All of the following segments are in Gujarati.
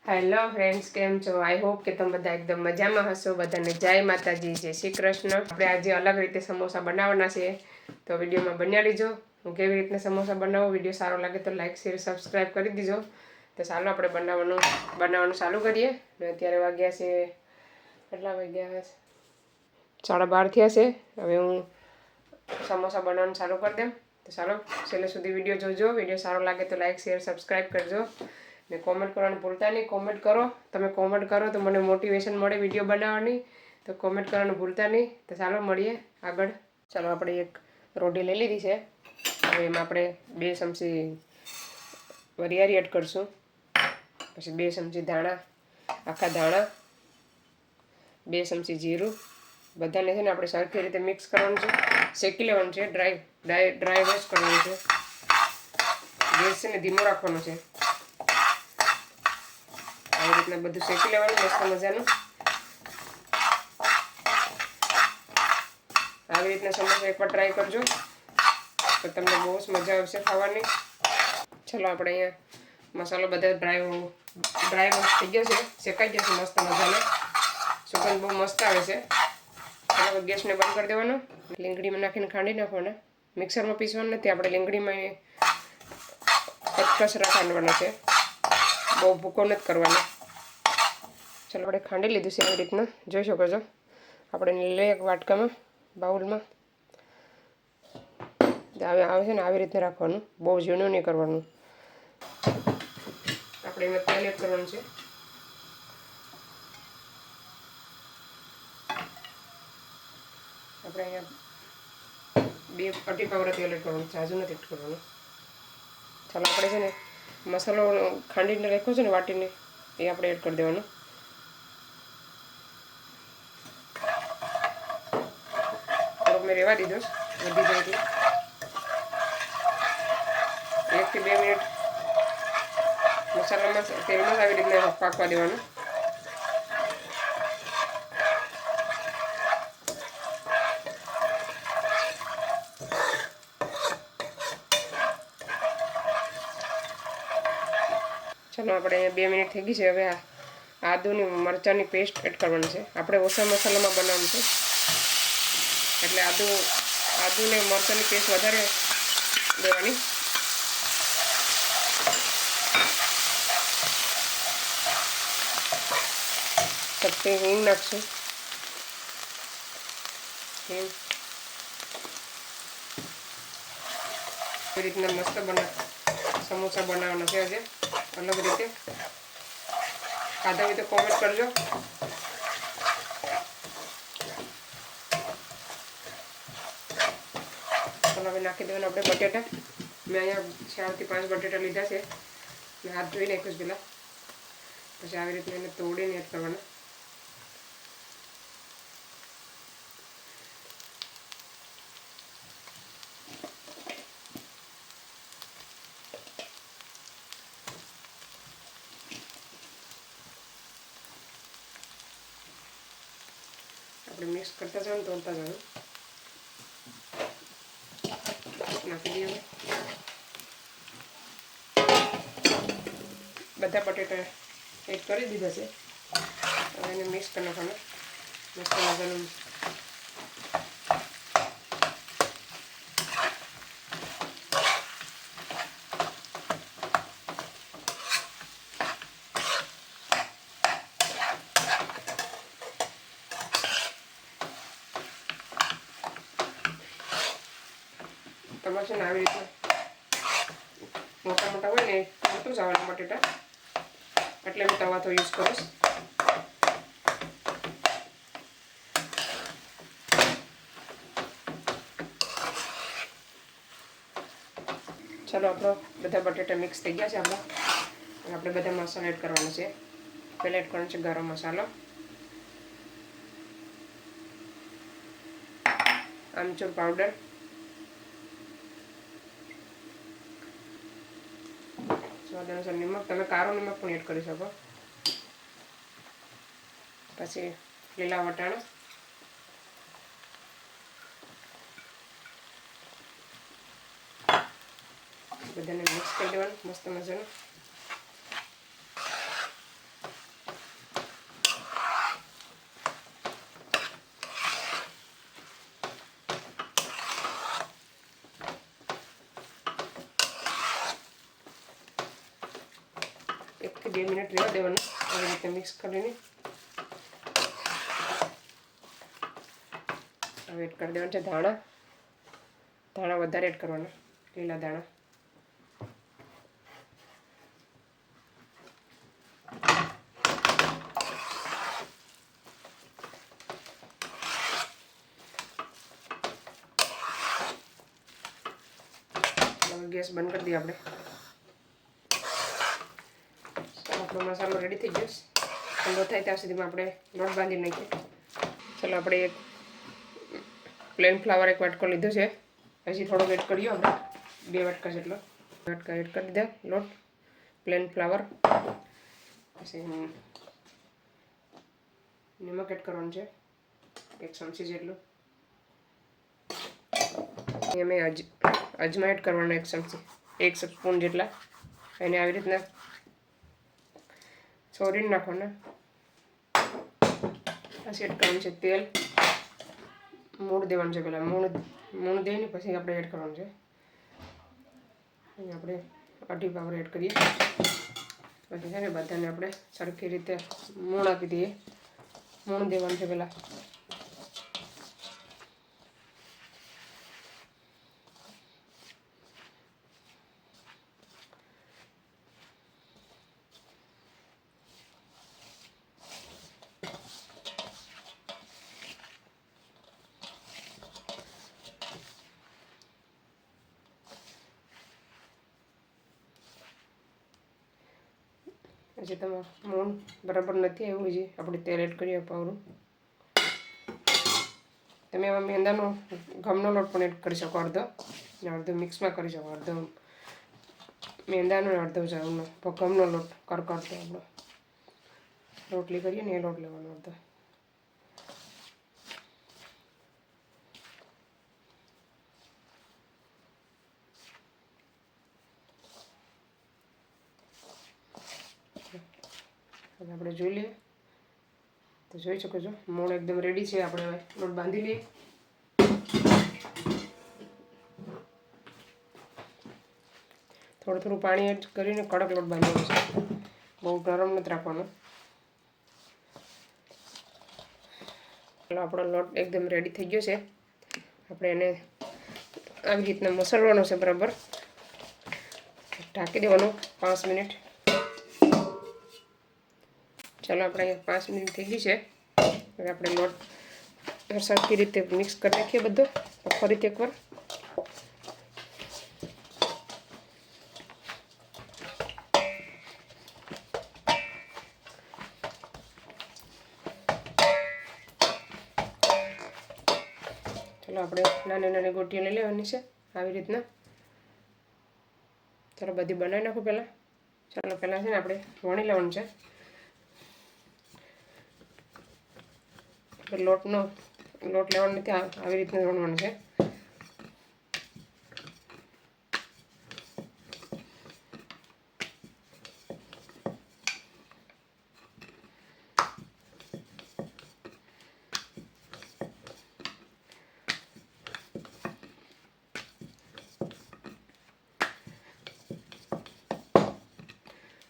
હેલો ફ્રેન્ડ્સ, કેમ છો? આઈ હોપ કે તમે બધા એકદમ મજામાં હશો. બધાને જય માતાજી, જય શ્રી કૃષ્ણ. આપણે આજે અલગ રીતે સમોસા બનાવવાના છે, તો વિડીયોમાં બન્યા રહીજો. હું કેવી રીતના સમોસા બનાવું, વિડીયો સારો લાગે તો લાઈક શેર સબસ્ક્રાઈબ કરી દીજો. તો ચાલો આપણે બનાવવાનું ચાલુ કરીએ. અત્યારે વાગ્યા છે, કેટલા વાગ્યા? 12:30 થયા છે. હવે હું સમોસા બનાવવાનું ચાલુ કરી દઉં. તો ચાલો છેલ્લે સુધી વિડીયો જોજો. વિડીયો સારો લાગે તો લાઈક શેર સબસ્ક્રાઈબ કરજો ને કોમેન્ટ કરવાનું ભૂલતા નહીં. કોમેન્ટ કરો, તમે કોમેન્ટ કરો તો મને મોટિવેશન મળે વિડીયો બનાવવાની. તો કોમેન્ટ કરવાનું ભૂલતા નહીં. તો ચાલો મળીએ આગળ. ચાલો આપણે એક રોટી લઈ લીધી છે. હવે એમાં આપણે 2 ચમચી વરિયાળી એડ કરશું, પછી 2 ચમચી આખા ધાણા, 2 ચમચી જીરું. બધાને છે ને આપણે સરખી રીતે મિક્સ કરવાનું છે, શેકી લેવાનું છે, ડ્રાય વોશ કરવાનું છે. ગેસ છે ને ધીમો રાખવાનો છે. આવી રીતના બધું શેકી લેવાનું મસ્ત મજાનું. આવી રીતના સમોસા એકવાર ટ્રાય કરજો તો તમને બહુ જ મજા આવશે ખાવાની. ચલો આપણે અહીંયા મસાલો બધા ડ્રાય વોશ થઈ ગયો છે, શેકાઈ ગયો છે મસ્ત મજાનો. સુગંધ બહુ મસ્ત આવે છે. હવે ગેસને બંધ કરી દેવાનો. લીંગડીમાં નાખીને ખાંડી નાખવાના. મિક્સરમાં પીસવાનું નથી, આપણે લીંગડીમાં કચકચ રાખવાનો છે, બહુ ભૂકો નથી કરવાનો. ચાલો આપણે ખાંડી લીધું છે. આવી રીતના જોઈ શકો છો. આપણે લઈએ એક વાટકામાં, બાઉલમાં. આવે છે ને આવી રીતના રાખવાનું, બહુ ઝીણું નહીં કરવાનું. આપણે એમાં તેલ એડ કરવાનું છે. આપણે અહીંયા 2 પાવડા તેલ એડ કરવાનું, ઝાઝું નથી એડ કરવાનું. ચાલો આપણે છે ને મસાલો ખાંડીને રાખ્યો છે ને વાટીને, એ આપણે એડ કરી દેવાનું. થોડોક મેં રહેવા દીધો, વધી જાય એટલે 1 થી 2 મિનિટ મસાલામાં તેલમાં આવી રીતના પાકવા દેવાનું. ચાલો આપણે અહીંયા 2 મિનિટ થઈ ગઈ છે. હવે આદુની મરચાંની પેસ્ટ એડ કરવાની છે. આપણે ઓછા મસાલામાં બનાવવાનું છે, એટલે આદુને મરચાંની પેસ્ટ વધારે દેવાની. ચપટી હિંગ નાખશું. એ રીતના મસ્ત સમોસા બનાવવાના છે. આજે અલગ રીતે ખાધા હોય તો કોમેન્ટ કરજો. ચાલો હવે નાખી દેવાના આપણે બટેટા. મેં અહીંયા 4 થી 5 બટેટા લીધા છે. મેં હાથ ધોઈ નાખ્યું છે પહેલાં. પછી આવી રીતના એને તોડીને એડ કરવાના. આપણે મિક્સ કરતા જવાનું, તોડતા જવાનું. નાખી દઈએ. બધા બટેટા એડ કરી દીધા છે. હવે એને મિક્સ કરી નાખવાનું મસ્ત મજાનું. તમારે છે ને આવી રીતના મોટા મોટા હોય ને મોટું જ આવવાનું બટેટા, એટલે હું તવા તો યુઝ કરીશ. ચાલો આપણો બધા બટેટા મિક્સ થઈ ગયા છે. આપણે બધા મસાલા એડ કરવાનો છે. પહેલાં એડ કરવાનો છે ગરમ મસાલો, આમચૂર પાવડર, સ્વાદ અનુસાર નિમક. તમે કાળો નિમક પણ એડ કરી શકો. પછી લીલા વટાણા, બધાને મિક્સ કરી દેવાનું મસ્ત મજાનું. 1 થી 2 મિનિટ રહેવા દેવાનું આવી રીતે મિક્સ કરીને હવે એડ કરી દેવાનું છે ધાણા વધારે એડ કરવાના લીલા દાણા ગેસ બંધ કરી દઈએ આપણે આપણો મસાલો રેડી થઈ ગયો ઠંડો થાય ત્યાં સુધીમાં આપણે લોટ બાંધી નાખીએ ચાલો આપણે એક પ્લેન ફ્લાવર એક વાટકો લીધો છે હજી થોડોક એડ કરીએ આપણે 2 વાટકા જેટલો વાટકા એડ કરી દીધા લોટ પ્લેન ફ્લાવર પછી નમક એડ કરવાનું છે 1 ચમચી જેટલું મેં અજમા એડ કરવાનો 1 ચમચી 1 સ્પૂન જેટલા એને આવી રીતના છોડીને નાખવાના પછી એડ કરવાનું છે તેલ મૂળ દેવાનું છે પહેલાં મૂળ દઈને પછી આપણે એડ કરવાનું છે અહીં આપણે અઢી પાવર એડ કરીએ પછી છે ને બધાને આપણે સરખી રીતે મૂળ આપી દઈએ મૂળ દેવાનું છે પહેલાં પછી તમારું મૂળ બરાબર નથી આવ્યું હજી આપણે તેલ એડ કરીએ પાવરું તમે એમાં મેંદાનો ઘઉંનો લોટ પણ એડ કરી શકો અડધો ને અડધો મિક્સમાં કરી શકો અડધો મેંદાનો અડધો ઘઉંનો લોટ કરતો આપણો રોટલી કરીએ ને એ લોટ લેવાનો અડધો હવે આપણે જોઈ લઈએ તો જોઈ શકો છો મૂળ એકદમ રેડી છે આપણે હવે લોટ બાંધી લઈએ થોડું પાણી એડ કરીને કડક લોટ બાંધવાનો છે બહુ ગરમ નથી રાખવાનો આપણો લોટ એકદમ રેડી થઈ ગયો છે આપણે એને આવી રીતના મસળવાનો છે બરાબર ઢાંકી દેવાનું 5 મિનિટ ચાલો આપણે 5 મિનિટ થઈ ગઈ છે હવે આપણે લોટ સરખી રીતે મિક્સ કરી નાખીએ બધો ફરીથી એકવાર ચાલો આપણે નાની ગોટીઓ લઈ લેવાની છે આવી રીતના ચાલો બધી બનાવી નાખો પહેલાં ચાલો પહેલાં છે ને આપણે વણી લેવાનું છે લોટ લેવાનો નથી આવી રીતના વણવાનું છે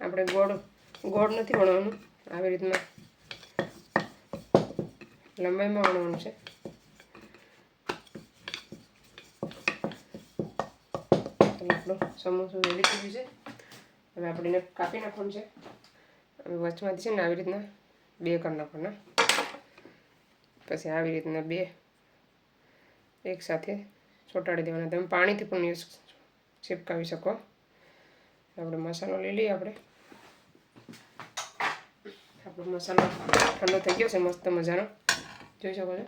આપણે ગોળ નથી વણવાનું આવી રીતના લંબાઈમાં વણવાનું છે આપણો સમોસો રેડી થઈ ગયું છે હવે આપણે એને કાપી નાખવાનું છે હવે વચમાંથી છે ને આવી રીતના 2 કરી નાખવાના પછી આવી રીતના 2 એકસાથે ચોંટાડી દેવાના તમે પાણીથી પણ યુઝ ચીપકાવી શકો આપણે મસાલો લઈ લઈએ આપણો મસાલો ઠંડો થઈ ગયો છે મસ્ત મજાનો જોઈ શકો છો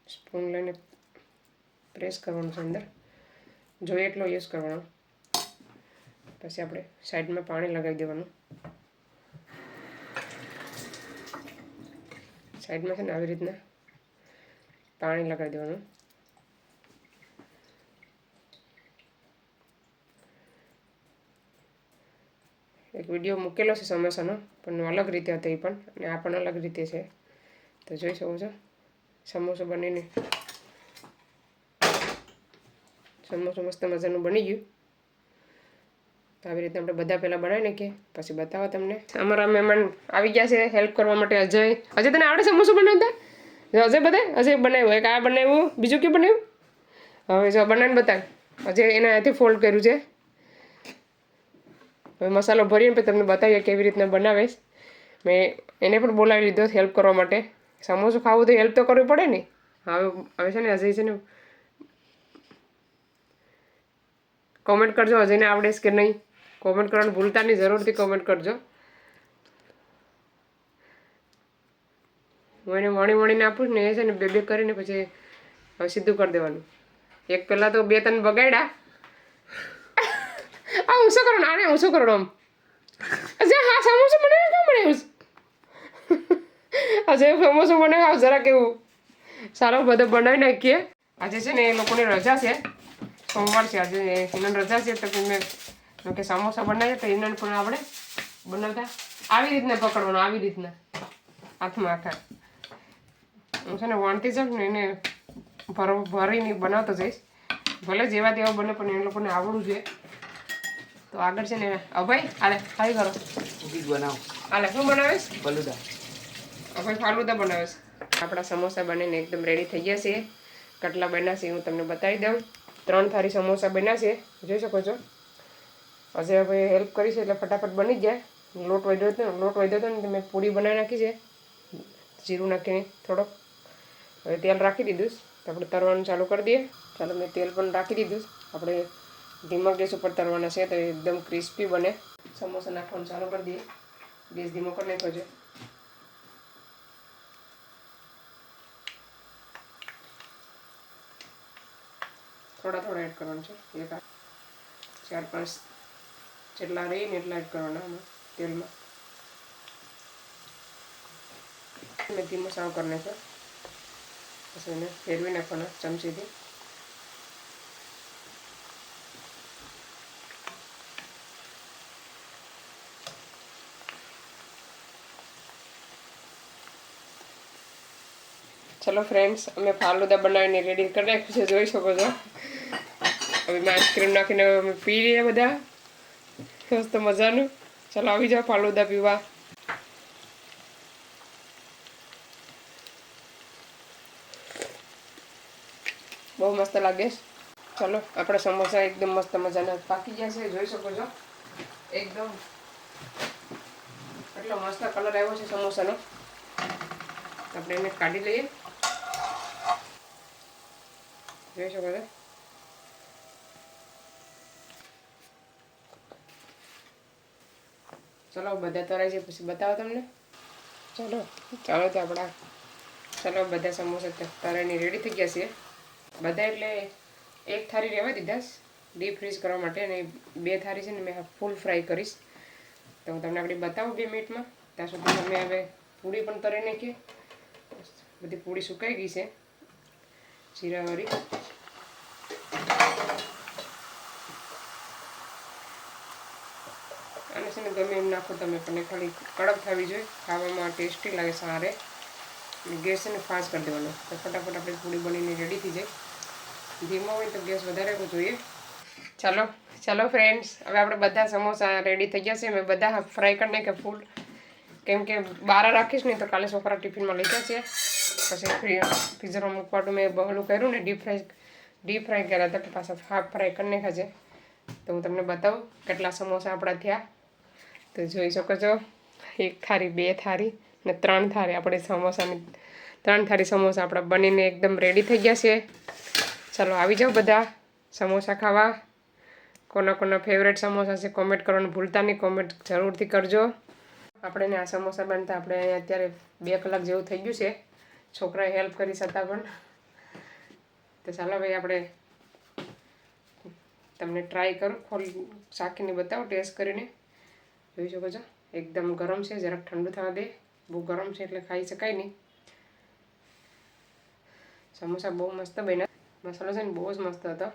સ્પૂન લઈને પ્રેસ કરવાનું છે અંદર જોઈએ એટલો યુઝ કરવાનો પછી આપણે સાઈડમાં પાણી લગાવી દેવાનું સાઈડમાં છે ને આવી રીતના પાણી લગાવી દેવાનું એક વિડીયો મૂકેલો છે સમોસાનો પણ અલગ રીતે હતો એ પણ અને આ પણ અલગ રીતે છે તો જોઈ શકો છો સમોસો બનીને સમોસું મસ્ત મજાનું બની ગયું. તો આવી રીતે આપણે બધા પહેલાં બનાવી નાખીએ, પછી બતાવો તમને. અમારા મહેમાન આવી ગયા છે હેલ્પ કરવા માટે. અજય તને આવડે સમોસું બનાવતા? અજય બતાય. અજય બનાવ્યું એક આ બનાવ્યું, બીજું ક્યું બનાવ્યું? હવે જો બનાવીને બતાવ. અજય એના હાથે ફોલ્ડ કર્યું છે. હવે મસાલો ભરીને પછી તમને બતાવીએ કેવી રીતના બનાવે. મેં એને પણ બોલાવી લીધો હેલ્પ કરવા માટે. સમોસું ખાવું તો હેલ્પ તો કરવી પડે ને. હવે છે ને અજય છે ને કોમેન્ટ કરજો અજયને આવડે છે કે નહીં. કોમેન્ટ કરવાનું ભૂલતા નહીં, જરૂરથી કોમેન્ટ કરજો. હું એને વણીને આપું ને એ છે ને બે કરીને પછી હવે સીધું કરી દેવાનું. એક પહેલાં તો 2-3 બગાડ્યા. આ હું શું કરું? આને હું શું કરું આમ? અજય હા સમોસું બનાવ્યું, કેમ બનાવ્યું? અજય સમોસું બનાવ્યું જરા કેવું. સારો બધો બનાવી નાખીએ. આજે છે ને એ લોકોની રજા છે, સોમવાર છે આજે, એને રજા છે. તો મેં કે સમોસા બનાવીએ તો એને પણ આપણે બનાવતા આવી રીતના પકડવાનું, આવી રીતના હાથમાં આખા. હું છે ને વણતી જાઉં ને એને ભરીને બનાવતો જઈશ. ભલે જેવા તેવા બને પણ એ લોકોને આવડવું જોઈએ. તો આગળ છે ને અભય હાલે ખાઈ કરો બનાવો. હાલે શું બનાવીશ? ફાલુદા. અભય ફાલુદા બનાવીશ. આપણા સમોસા બનીને એકદમ રેડી થઈ ગયા છે. કેટલા બન્યા છે હું તમને બતાવી દઉં. 3 થાળી સમોસા બન્યા છે, જોઈ શકો છો. અજય ભાઈ હેલ્પ કરી છે એટલે ફટાફટ બની ગયા. લોટ વધ્યો હતો ને મેં પૂરી બનાવી નાખી છે જીરું નાખીને થોડોક. હવે તેલ રાખી દીધું તો આપણે તરવાનું ચાલુ કરી દઈએ. ચાલો મેં તેલ પણ રાખી દીધું. આપણે ધીમા ગેસ ઉપર તરવાના છે તો એકદમ ક્રિસ્પી બને. સમોસા નાખવાનું ચાલુ કરી દઈએ. ગેસ ધીમો કરી નાખો છે. થોડા એડ કરવાનું છે. 4-5 જેટલા રહીને એટલા એડ કરવાના આમાં તેલમાં. મેં ધીમો સાવ કરી નાખ્યો. પછી એને ફેરવી નાખવાના ચમચીથી. ચલો ફ્રેન્ડ્સ, અમે ફાલુદા બનાવીને રેડી કરી નાખ્યું છે, જોઈ શકો છો. હવે મેં આઈસ્ક્રીમ નાખીને અમે પી લઈએ બધા મસ્ત મજાનું. ચાલો આવી જાઓ ફાલુદા પીવા. બહુ મસ્ત લાગે. ચલો આપણા સમોસા એકદમ મસ્ત મજાના પાકી ગયા છે, જોઈ શકો છો. એકદમ એટલો મસ્ત કલર આવ્યો છે સમોસાનો. આપણે એને કાઢી લઈએ, જોઈ શકો છો. ચલો બધા તરાય છે પછી બતાવો તમને. ચલો તો આપણા બધા સમોસા તરાઈને રેડી થઈ ગયા છે બધા. એટલે એક થાળી રહેવા દીધા ડીપ ફ્રીઝ કરવા માટે, અને 2 થાળી છે ને મેં ફૂલ ફ્રાય કરીશ. તો હું તમને આગળ બતાવું 2 મિનિટમાં. ત્યાં સુધી અમે હવે પૂરી પણ તરી નાખીએ. બધી પૂરી સુકાઈ ગઈ છે જીરાવાળી. અને છે ને ગમે એમ નાખો તમે, પણ ખાલી કડક થવી જોઈએ, ખાવામાં ટેસ્ટી લાગે સારે. ગેસ છે ને ફાસ્ટ કરી દેવાનો તો ફટાફટ આપણી પૂરી બનીને રેડી થઈ જાય. ધીમો હોય તો ગેસ વધારે રહેવો જોઈએ. ચાલો ફ્રેન્ડ્સ, હવે આપણે બધા સમોસા રેડી થઈ ગયા છે. મેં બધા ફ્રાય કરી નાખ્યા ફૂલ, કેમ કે બહાર રાખીશ ને તો કાલે છોકરા ટિફિનમાં લઈ જશે. પછી ફ્રીઝરમાં મૂકવાનું મેં બહલું કર્યું ને ડીપ ફ્રાય કર્યા હતા, પાછા હાફ ફ્રાય કરી નાખ્યા છે. તો હું તમને બતાવું કેટલા સમોસા આપણા થયા. તો જોઈ શકો છો, 1 થાળી, 2 થાળી ને 3 થાળી. આપણે સમોસાની 3 થાળી સમોસા આપણા બનીને એકદમ રેડી થઈ ગયા છે. ચાલો આવી જાઓ બધા સમોસા ખાવા. કોના ફેવરેટ સમોસા છે કોમેન્ટ કરવાનું ભૂલતા નહીં, કોમેન્ટ જરૂરથી કરજો. આપણે આ સમોસા બનતા આપણે અત્યારે 2 કલાક જેવું થઈ ગયું છે. છોકરાએ હેલ્પ કરી છતાં પણ. તો ચાલો ભાઈ આપણે તમને ટ્રાય કરું, શાકીને બતાવો ટેસ્ટ કરીને. જોઈ શકો છો એકદમ ગરમ છે, જરાક ઠંડુ થવા દે. બહુ ગરમ છે એટલે ખાઈ શકાય નહીં. સમોસા બહુ મસ્ત બન્યા. મસાલો છે ને બહુ જ મસ્ત હતો.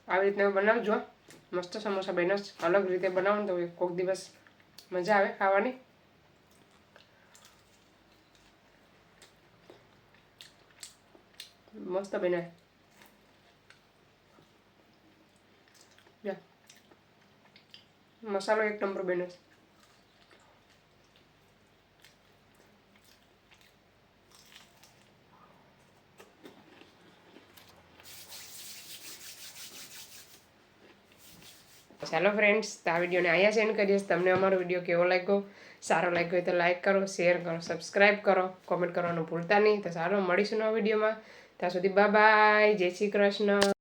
આવી રીતના બનાવજો, મસ્ત સમોસા બન્યા. અલગ રીતે બનાવો તો કોઈક દિવસ મજા આવે ખાવાની. મસ્ત બને. મસાલો એક નંબર બને. ચાલો ફ્રેન્ડ્સ, આ વિડીયોને અહીંયા સેન્ડ કરીશ. તમને અમારો વિડીયો કેવો લાગ્યો, સારો લાગ્યો હોય તો લાઈક કરો, શેર કરો, સબસ્ક્રાઈબ કરો, કોમેન્ટ કરવાનું ભૂલતા નહીં. તો સારું, મળીશું નવા વિડીયોમાં. ત્યાં સુધી બાય બાય, જય શ્રી કૃષ્ણ.